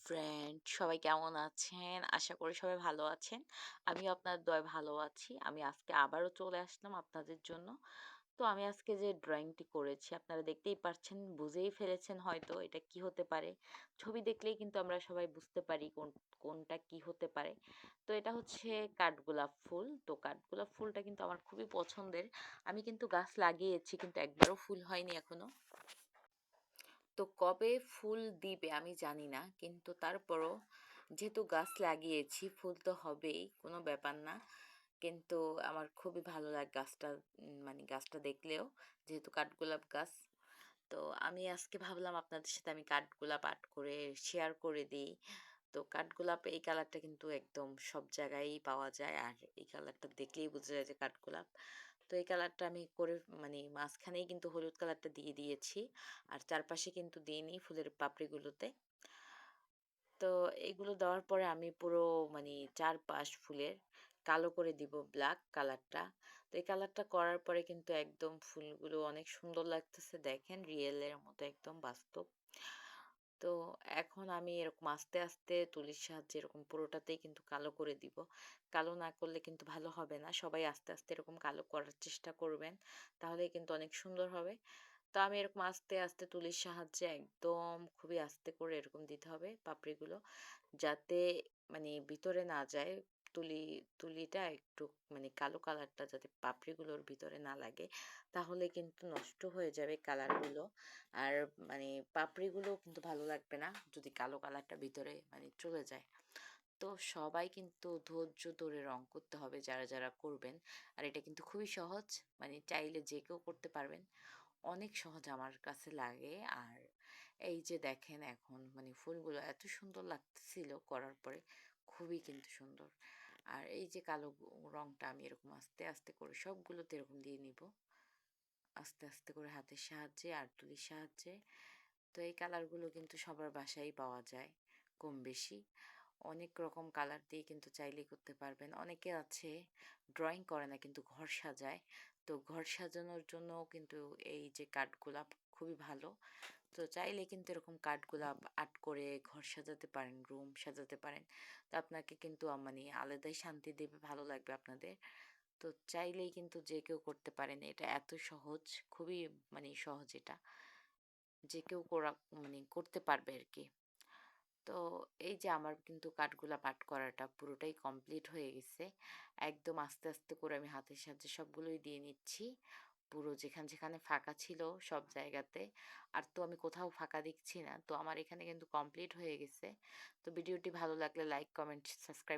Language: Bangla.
ফ্রেন্ড, সবাই কেমন আছেন? আশা করি সবাই ভালো আছেন। আমিও আপনার দয়ায় ভালো আছি। আমি আজকে আবারও চলে আসলাম আপনাদের জন্য। তো আমি আজকে যে ড্রয়িংটি করেছি আপনারা দেখতেই পারছেন, বুঝেই ফেলেছেন হয়তো এটা কি হতে পারে। ছবি দেখলেই কিন্তু আমরা সবাই বুঝতে পারি কোনটা কি হতে পারে। তো এটা হচ্ছে কাঠগোলাপ ফুল। তো কাঠগোলাপ ফুলটা কিন্তু আমার খুবই পছন্দের। আমি কিন্তু গাছ লাগিয়েছি কিন্তু একবারও ফুল হয়নি এখনো। তো কবে ফুল দিবে আমি জানি না, কিন্তু তারপরও যেহেতু গাছ লাগিয়েছি ফুল তো হবেই, কোনো ব্যাপার না। কিন্তু আমার খুবই ভালো লাগে গাছটা, মানে গাছটা দেখলেও, যেহেতু কাঠগোলাপ গাছ। তো আমি আজকে ভাবলাম আপনাদের সাথে আমি কাঠগোলাপ আর্ট করে শেয়ার করে দিই। তো কাঠগোলাপ এই কালারটা কিন্তু একদম সব জায়গায়ই পাওয়া যায়, আর এই কালারটা দেখলেই বোঝা যায় যে কাঠগোলাপ। তো এই কালারটা আমি করে, মানে মাঝখানেই কিন্তু হলুদ কালারটা দিয়ে দিয়েছি, আর চারপাশে কিন্তু দিইনি ফুলের পাপড়িগুলোতে। তো এগুলো দেওয়ার পরে আমি পুরো, মানে চারপাশ ফুলের কালো করে দিব, ব্ল্যাক কালারটা। তো এই কালারটা করার পরে কিন্তু একদম ফুলগুলো অনেক সুন্দর লাগতেছে, দেখেন রিয়েলের মতো একদম বাস্তব। তো এখন আমি এরকম আস্তে আস্তে তুলির সাহায্যে এরকম পুরোটাতেই কিন্তু কালো করে দিব। কালো না করলে কিন্তু ভালো হবে না, সবাই আস্তে আস্তে এরকম কালো করার চেষ্টা করবেন, তাহলে কিন্তু অনেক সুন্দর হবে। তো আমি এরকম আস্তে আস্তে তুলির সাহায্যে একদম খুবই আস্তে করে এরকম দিতে হবে পাপড়িগুলো, যাতে মানে ভিতরে না যায়। তুলি তুলিটা একটু, মানে কালো কালারটা যাতে পাপড়িগুলোর ভিতরে না লাগে, তাহলে কিন্তু নষ্ট হয়ে যাবে কালারগুলো। আর মানে পাপড়িগুলো কিন্তু ভালো লাগবে না যদি কালো কালারটা ভিতরে মানে চলে যায়। তো সবাই কিন্তু ধৈর্য ধরে রং করতে হবে যারা যারা করবেন। আর এটা কিন্তু খুবই সহজ, মানে চাইলে যে কেউ করতে পারবেন। অনেক সহজ আমার কাছে লাগে। আর এই যে দেখেন এখন মানে ফুলগুলো এত সুন্দর লাগতেছিল করার পরে, খুবই কিন্তু সুন্দর। আর এই যে কালো রংটা আমি এরকম আস্তে আস্তে করে সবগুলোতে এরকম দিয়ে নিব, আস্তে আস্তে করে হাতের সাহায্যে আর তুলির সাহায্যে। তো এই কালারগুলো কিন্তু সবার বাসায় পাওয়া যায় কম বেশি। অনেক রকম কালার দিয়ে কিন্তু চাইলেই করতে পারবেন। অনেকে আছে ড্রয়িং করে না কিন্তু ঘর সাজায়। তো ঘর সাজানোর জন্যও কিন্তু এই যে কাঠগোলাপ খুবই ভালো। তো চাইলে কিন্তু এরকম কাঠগোলাপ আর্ট করে ঘর সাজাতে পারেন, রুম সাজাতে পারেন। তো আপনাকে কিন্তু মানে আলাদাই শান্তি দেবে, ভালো লাগবে আপনাদের। তো চাইলেই কিন্তু যে কেউ করতে পারেন, এটা এত সহজ, খুবই মানে সহজ এটা, যে কেউ করা মানে করতে পারবে আর কি। তো এই যে আমার কিন্তু কাঠগোলাপ আর্ট করাটা পুরোটাই কমপ্লিট হয়ে গেছে। একদম আস্তে আস্তে করে আমি হাতের সাহায্যে সবগুলোই দিয়ে নিচ্ছি, পুরো যেখানে ফাঁকা ছিল সব জায়গাতে। আর তো আমি কোথাও ফাঁকা দেখছি না। তো আমার এখানে কিন্তু কমপ্লিট হয়ে গেছে। তো ভিডিওটি ভালো লাগলে লাইক, কমেন্ট, সাবস্ক্রাইব